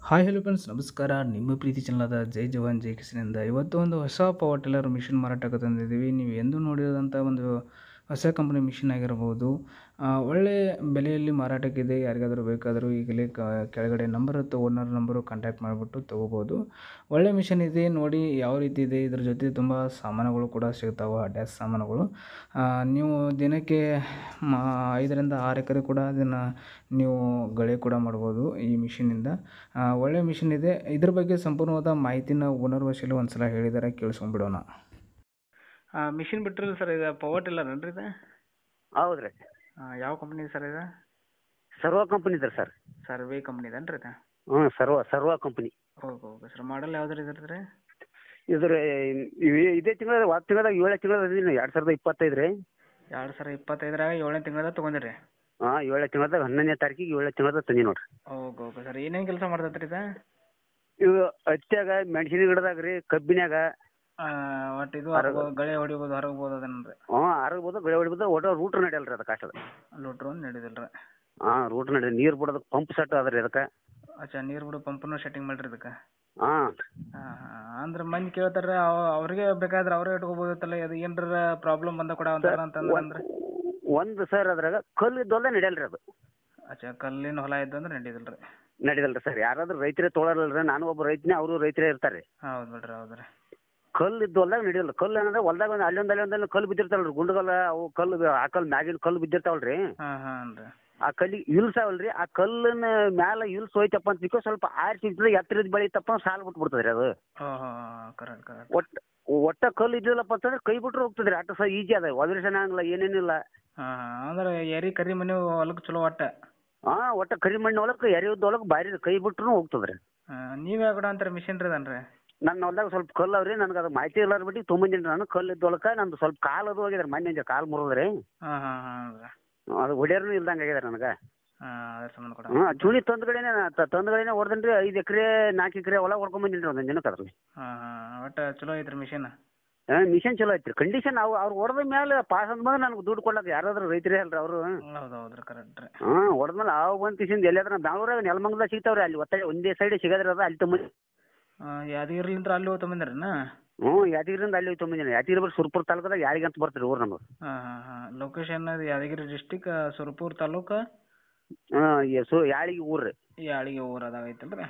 Hi hello friends ನಮಸ್ಕಾರ. ನಿಮ್ಮ ಪ್ರೀತಿ ಚಾನಲಾದ ಜೈ ಜವಾನ್ ಜೈ ಕಿಸನಿಂದ ಇವತ್ತು ಒಂದು ಹೊಸ ಪವರ್ ಟಿಲ್ಲರ್ ಮಿಷಿನ್ ಮಾರಾಟಕ್ಕೆ ತಂದಿದ್ದೀವಿ. ನೀವು ಎಂದೂ ನೋಡಿರೋಂಥ ಒಂದು ಹೊಸ ಕಂಪನಿ ಮಿಷಿನ್ ಆಗಿರ್ಬೋದು. ಒಳ್ಳೆ ಬೆಲೆಯಲ್ಲಿ ಮಾರಾಟಕ್ಕಿದೆ. ಯಾರಿಗಾದರೂ ಬೇಕಾದರೂ ಈಗಲೇ ಕೆಳಗಡೆ ನಂಬರ್ ಇರುತ್ತೆ, ಓನರ್ ನಂಬರು ಕಾಂಟ್ಯಾಕ್ಟ್ ಮಾಡಿಬಿಟ್ಟು ತೊಗೋಬೋದು. ಒಳ್ಳೆ ಮಿಷಿನ್ ಇದೆ, ನೋಡಿ ಯಾವ ರೀತಿ ಇದೆ. ಇದ್ರ ಜೊತೆ ತುಂಬ ಸಾಮಾನುಗಳು ಕೂಡ ಸಿಗ್ತಾವೆ, ಡ್ಯಾಸ್ ಸಾಮಾನುಗಳು. ನೀವು ದಿನಕ್ಕೆ 5ರಿಂದ 6 ಎಕರೆ ಕೂಡ ಅದನ್ನು ನೀವು ಗಳೆ ಕೂಡ ಮಾಡ್ಬೋದು ಈ ಮಿಷಿನಿಂದ. ಒಳ್ಳೆ ಮಿಷಿನ್ ಇದೆ. ಇದ್ರ ಬಗ್ಗೆ ಸಂಪೂರ್ಣವಾದ ಮಾಹಿತಿನ ಓನರ್ ವಶೀಲು ಒಂದು ಸಲ ಹೇಳಿದ್ದಾರೆ, ಕೇಳಿಸ್ಕೊಂಡ್ಬಿಡೋಣ. ಮಿಷಿನ್ ಬಿಟ್ಟಿರಲ್ಲ ಸರ್, ಇದು ಪವರ್ ಟಿಲ್ಲರ್ ಏನ್ರಿ ಇದು? ಹೌದು ರೀ. ಯಾವ ಕಂಪ್ನಿ ಸರ್ ಇದು? ಸರ್ವ ಕಂಪ್ನಿ ಇದೆ ಸರ್. ಸರ್ವೇ ಕಂಪ್ನಿದೇನು ರೀ ಇದು? ಹ್ಞೂ, ಸರ್ವ ಕಂಪ್ನಿ. Okay sir. ಮಾಡಲ್ ಯಾವ್ದು ರೀ ಇದ್ರದ್ದು? ಇದ್ರ ಇದೇ ತಿಂಗಳ ತಿಂಗಳದಾಗ 7ನೇ ತಿಂಗಳದ 2025 ರೀ. 2025ರಾಗ 7ನೇ ತಿಂಗಳದಾಗ ತೊಗೊಂಡಿರಿ? ಹಾಂ, 7ನೇ ತಿಂಗಳದಾಗ 11ನೇ ತಾರೀಕಿಗೆ 7ನೇ ತಿಂಗಳದಾಗ ತಂದಿ ನೋಡ್ರಿ. Okay sir. ಏನೇನು ಕೆಲಸ ಮಾಡ್ತೈತೆ ರೀ ಇದು? ಇವು ಹತ್ಯಾಗ, ಮೆಣಸಿನ ಗಿಡದಾಗ ರೀ, ಕಬ್ಬಿನ್ಯಾಗ ಒಟ್ಟು ಇದು ಗಳೆ ಹೊಡಿಬೋದು, ಹರಗ್ಬೋದು ಅದನ್ನ ರೀ? ಹ್ಞೂ, ಹರಗ್ಬೋದು, ಗಳೆ ಹೊಡಿಬೋದು. ಒಟ್ಟು ರೂಟ್ರ್ ನಡೆಯಲ್ಲ ರೀ ಅದಕ್ಕೆ ಅಷ್ಟದ. ಲೋಟ್ರು ಒಂದು ನಡೆದಿಲ್ಲ ರೀ? ಹಾಂ, ರೂಟ್ರ್ ನಡೆಯ. ನೀರು ಬಿಡೋದಕ್ಕೆ ಪಂಪ್ ಸೆಟ್ ಅದ ರೀ ಅದಕ್ಕೆ. ಅಚ್ಚಾ, ನೀರು ಬಿಡೋ ಪಂಪನ್ನು ಸೆಟ್ಟಿಂಗ್ ಮಾಡಿರಿ ಇದಕ್ಕೆ? ಹಾಂ. ಅಂದ್ರೆ ಮಂದಿ ಕೇಳ್ತಾರೆ, ಅವ್ರಿಗೆ ಬೇಕಾದ್ರೆ ಅವರೇ ಇಟ್ಕೋಬೋದಿತ್ತಲ್ಲ, ಅದು ಏನಾರ ಪ್ರಾಬ್ಲಮ್ ಬಂದ ಕೂಡ ಅಂತಂದ್ರೆ? ಒಂದು ಸರ್ ಅದ್ರಾಗ ಕಲ್ಲು ಇದ್ದೊಲ್ದ ನಡೆಯಲ್ಲ ರೀ ಅದು. ಅಚ್ಚಾ, ಕಲ್ಲಿನ ಹೊಲ ಇದ್ದಂದ್ರೆ ನಡೆಯೋದಿಲ್ಲ ರೀ? ನಡೆಯಲ್ಲ ರೀ ಸರ್. ಯಾರಾದ್ರೂ ರೈತರೇ ತೊಗೊಳಲ್ಲ ರೀ. ನಾನು ಒಬ್ಬ ರೈತನೇ, ಅವರು ರೈತರೇ ಇರ್ತಾರೆ ರೀ. ಹೌದು ಬಿಡ್ರಿ, ಹೌದು ರೀ. ಕಲ್ಲು ಇದ್ದು ಹೊಲ್ದಾಗ ನಡೆಯಲ್ಲ. ಕಲ್ಲು ಏನಂದ್ರೆ ಹೊಲ್ದಾಗ ಒಂದು ಅಲ್ಲೊಂದು ಕಲ್ಲು ಬಿದ್ದಿರ್ತಾವಲ್ಲ ರೀ, ಗುಂಡಗಲ್ಲ ಅವು ಕಲ್ಲು, ಆ ಕಲ್ಲು ಮ್ಯಾಗಿನ ಕಲ್ಲು ಬಿದ್ದಿರ್ತಾವಲ್ಲ ರೀ. ಹಾಂ ರೀ. ಆ ಕಲ್ಲಿಗೆ ಇಲ್ಸಾವಲ್ಲ ರೀ, ಆ ಕಲ್ಲಿನ ಮ್ಯಾಲೆ ಇಲ್ಸ್ ಹೋಯ್ತಪ್ಪ ಅಂತ ತಿಳ್ಕೊ, ಸ್ವಲ್ಪ ಆರಿಸಿ ಎತ್ತರದ ಬೆಳಿತಪ್ಪ ಸಾಲು ಬಿಟ್ಬಿಡ್ತದೆ ರೀ ಅದು. ಕರೆಕ್ಟ್. ಒಟ್ಟ ಕಲ್ಲು ಇದ್ದಿಲ್ಲಪ್ಪ ಅಂತಂದ್ರೆ ಕೈ ಬಿಟ್ರೆ ಹೋಗ್ತದೆ ರೀ. ಅಷ್ಟು ಸಹ ಈಜಿ ಅದ, ವೈಬ್ರೇಷನ್ ಆಗಲ್ಲ, ಏನೇನಿಲ್ಲ. ಅಂದ್ರೆ ಎರಿ ಕರಿ ಮನೆ ಹೊಲಕ್ಕೆ ಚಲೋ ಒಟ್ಟ? ಹಾಂ, ಒಟ್ಟ ಕರಿ ಮಣ್ಣು ಹೊಲಕ್ಕೆ, ಎರೆಯುದ್ದ ಹೊಲಕ್ಕೆ ಬಾರಿ ಕೈ ಬಿಟ್ರು ಹೋಗ್ತದೆ ರೀ. ನೀವು ಯಾವ ಕಡೆ ಅಂತಾರೆ ಮಿಷಿನ್ ರೀ ಅದನ್ರಿ? ನನ್ನ ಹೊಲ್ದಾಗ ಸ್ವಲ್ಪ ಕಲ್ಲು ಅವ್ರಿ, ನನಗೆ ಅದು ಮಾಹಿತಿ ಇಲ್ಲಾರ ಬಿಟ್ಟು ತೊಗೊಂಬಂದಿನಿ ನಾನು. ಕಲ್ಲು ಇದ್ದೊಳಕ್ಕೆ ನಂದು ಸ್ವಲ್ಪ ಕಾಲು ಅದು ಹೋಗಿದ್ರೆ, ಮೊನ್ನೆ ಕಾಲು ಮುರಿದ್ರಿ. ಅದು ಹೊಡ್ಯಾರನು ಇಲ್ದಂಗೆ ಆಗ್ಯದ ನನಗೆ. ಹಾಂ, ಚುಣಿ ತಂದ್ಗಳೇನೆ ಹೊಡೆದನ್ರಿ. 5 ಎಕರೆ 4 ಎಕರೆ ಹೊಲ ಹೊಡ್ಕೊಂಬಂದಿನಿ ರೀ ಒಂದೊಂದು ದಿನಕ್ಕೆ ಅದ್ರಲ್ಲಿ. ಒಟ್ಟು ಚಲೋ ಐತ್ರಿ ಮಿಷಿನ್? ಮಿಷನ್ ಚಲೋ ಐತ್ರಿ. ಕಂಡೀಷನ್ ಅವ್ರು ಹೊಡೆದ ಮೇಲೆ ಪಾಸ್ ಅಂದ್ಮೇಲೆ ನನಗೆ ದುಡ್ಡು ಕೊಡ್ಲಕ್ಕ ಯಾರಾದ್ರೂ ರೈತರೇ ಅಲ್ರಿ ಅವರು. ಹೌದ್ರಿ, ಕರೆಕ್ಟ್ ರೀ. ಹಾಂ, ಹೊಡೆದ್ಮೇಲೆ ಅವು ಬಂದು ಕಿಸಿಂದ ಎಲ್ಲಿಯಾದ್ರೆ ಬೆಂಗಳೂರಾಗ ನೆಲಮಂಗಲದಾಗ ಸಿಗ್ತಾವ್ರಿ. ಅಲ್ಲಿ ಒಂದೇ ಸೈಡ್ ಸಿಗೋದ್ರಿ ಅದು, ಅಲ್ಲಿ ತೊಗೊಂಬಂದಿ. ಯಾದಗಿರಿಲಿಂತ್ರ ಅಲ್ಲಿ ಹೋಗಿ ತೊಗೊಂಬಂದ್ರಿನ? ಹ್ಞೂ, ಯಾದಗಿರಿಂದ ಅಲ್ಲಿ ಹೋಗಿ ತೊಗೊಂಬಂದಿನಿ. ಯಾದಗಿರಿ ಬರ್ ಸುರ್ಪುರ ತಾಲೂಕದಾಗ ಯಾರಿಗೆ ಅಂತ ಬರ್ತೀರಿ ಊರು ನಮ್ಮದು. ಲೊಕೇಶನ್ ಯಾದಗಿರಿ ಡಿಸ್ಟಿಕ್, ಸುರಪುರ ತಾಲೂಕು, ಯಾಳಿಗೆ ಊರು ರೀ. ಯಾಳಿಗೆ ಊರು ಅದಾಗ ಐತಲ್ರಿ?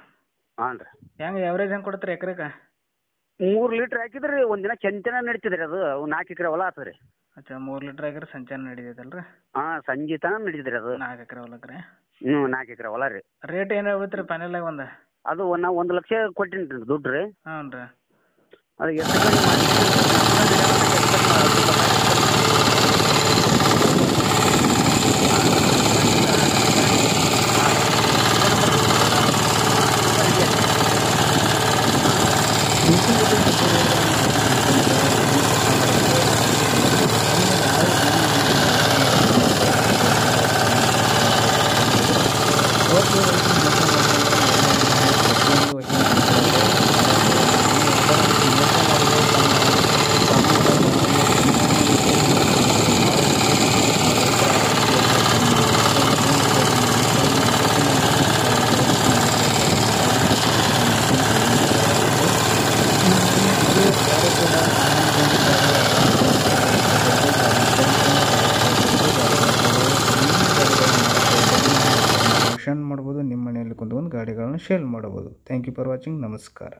ಹಾಂ ರೀ. ಹೆಂಗೆ ಎವರೇಜ್ ಹೆಂಗೆ ಕೊಡ್ತೀರಿ ಎಕರೆಗೆ? 3 ಲೀಟ್ರ್ ಹಾಕಿದ್ರಿ ಒಂದಿನ ಚಂಚನ ನಡೀತಿದ್ರಿ ಅದು. 4 ಎಕರೆ ಹೊಲ ಆಗ್ತದೆ ರೀ. ಅಚ್ಚಾ, 3 ಲೀಟ್ರ್ ಹಾಕಿದ್ರೆ ಸಂಚಾನ ನಡೀತೈತಲ್ರಿ? ಹಾಂ, ಸಂಜೆ ತನಕ ನಡೀತಿದ್ರಿ ಅದು. 4 ಎಕರೆ ಹೊಲಕ್ಕೆ ರೀ? ಹ್ಞೂ, 4 ಎಕರೆ ಹೊಲ ರೀ. ರೇಟ್ ಏನು ಹೇಳ್ಬಿಡ್ತೀರಿ ಫೈನಲಾಗಿ ಒಂದು? ಅದು ನಾವು 1 ಲಕ್ಷ ಕೊಟ್ಟಿನಿ ರೀ ದುಡ್ಡು ರೀ. ಹ್ಞೂ ರೀ. ಅದು ಎಷ್ಟು ಕಡೆ ಮಾಡಿ ಮಾಡ್ಬೋದು. ನಿಮ್ಮ ಮನೆಯಲ್ಲಿ ಕುಂತ್ಕೊಂಡು ಗಾಡಿಗಳನ್ನು ಸೇಲ್ ಮಾಡ್ಬೋದು. Thank you for watching. ನಮಸ್ಕಾರ.